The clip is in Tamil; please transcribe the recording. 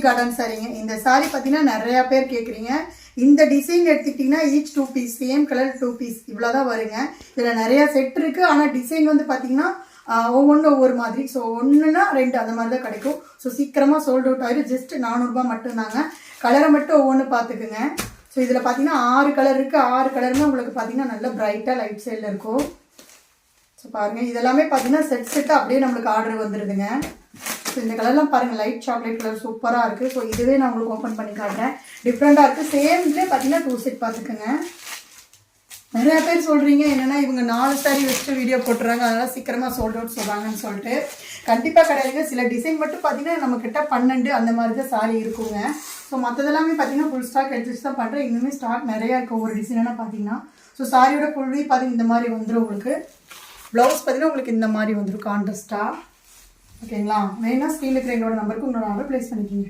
கார்டன் சரிங்க. இந்த சாரி பார்த்தீங்கன்னா நிறையா பேர் கேட்குறீங்க. இந்த டிசைன் எடுத்துக்கிட்டிங்கன்னா each 2 piece, same colour 2 piece இவ்வளோதான் வருங்க. இதில் நிறையா செட் இருக்குது. ஆனால் டிசைன் வந்து பார்த்தீங்கன்னா ஒவ்வொன்றும் ஒவ்வொரு மாதிரி. ஸோ 1னா 2 அந்த மாதிரி தான் கிடைக்கும். ஸோ சீக்கிரமாக சோல்ட் அவுட் ஆகிடும். ஜஸ்ட் 400 ரூபாய் மட்டும்தாங்க. கலரை மட்டும் ஒவ்வொன்று பார்த்துக்குங்க. ஸோ இதில் பார்த்தீங்கன்னா 6 கலர் இருக்குது. 6 கலருமே உங்களுக்கு பார்த்தீங்கன்னா நல்ல பிரைட்டாக லைட் சைடில் இருக்கும். ஸோ பாருங்கள், இதெல்லாமே பார்த்தீங்கன்னா செட்டாக அப்படியே நம்மளுக்கு ஆர்டர் வந்துடுதுங்க. ஸோ இந்த கலர்லாம் பாருங்கள், லைட் சாக்லேட் கலர் சூப்பராக இருக்குது. ஸோ இதுவே நான் உங்களுக்கு ஓப்பன் பண்ணி காட்டுறேன். டிஃப்ரெண்ட்டாக இருக்குது. சேம்லேயே பார்த்தீங்கன்னா 2 செட் பார்த்துக்கோங்க. நிறையா பேர் சொல்கிறீங்க என்னென்னா இவங்க 4 சாரி வச்சுட்டு வீடியோ போட்டுறாங்க, அதனால் சீக்கிரமாக சோல்ட் அவுட் சொல்கிறாங்கன்னு சொல்லிட்டு. கண்டிப்பாக கிடையாதுங்க. சில டிசைன் மட்டும் பார்த்தீங்கன்னா நம்மக்கிட்ட 12 அந்த மாதிரி தான் சாரி இருக்குங்க. ஸோ மற்றதெல்லாமே பார்த்தீங்கன்னா ஃபுல் ஸ்டாக் எடுத்து வச்சு தான் பண்ணுறேன். இன்னுமே ஸ்டாக் நிறையா இருக்குது ஒவ்வொரு டிசைனாக பார்த்தீங்கன்னா. ஸோ சாரியோட ஃபுல்லி பார்த்தீங்கன்னா இந்த மாதிரி வந்துடும் உங்களுக்கு. ப்ளவுஸ் பார்த்தீங்கன்னா உங்களுக்கு இந்த மாதிரி வந்துடும் கான்ட்ராஸ்ட்டாக. ஓகேங்களா? மெயினாக ஸ்க்ரீனில் இருக்கிற எங்களோட நம்பருக்கு உங்களோட ஆர்டர் ப்ளேஸ் பண்ணிக்கிங்க.